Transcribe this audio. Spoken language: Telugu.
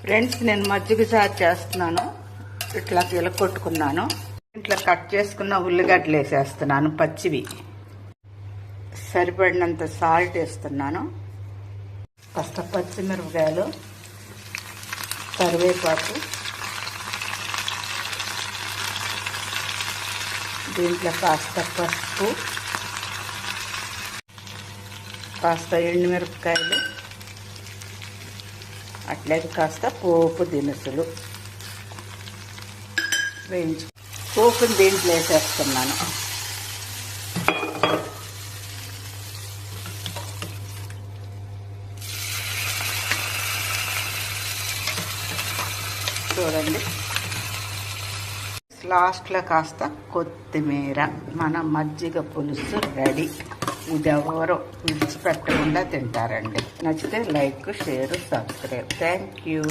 ఫ్రెండ్స్, నేను మజ్జిగ చారు చేస్తున్నాను. ఇట్లా కొట్టుకున్నాను. ఇట్లా కట్ చేసుకున్న ఉల్లిగడ్డలు వేసేస్తున్నాను, పచ్చివి. సరిపడినంత సాల్ట్ వేస్తున్నాను. కాస్త పచ్చిమిరపకాయలు, కరివేపాకు, దీంట్లో కాస్త పసుపు, కాస్త ఎండుమిరపకాయలు, అట్లాగే కాస్త పోపు దినుసులు వేయించు. పోపుని దీంట్లో వేసేస్తున్నాను. చూడండి, లాస్ట్లో కాస్త కొత్తిమీర. మన మజ్జిగ పులుసు రెడీ. ఇది ఎవరో విడిచిపెట్టకుండా తింటారండి. నచ్చితే like, share, subscribe. Thank you.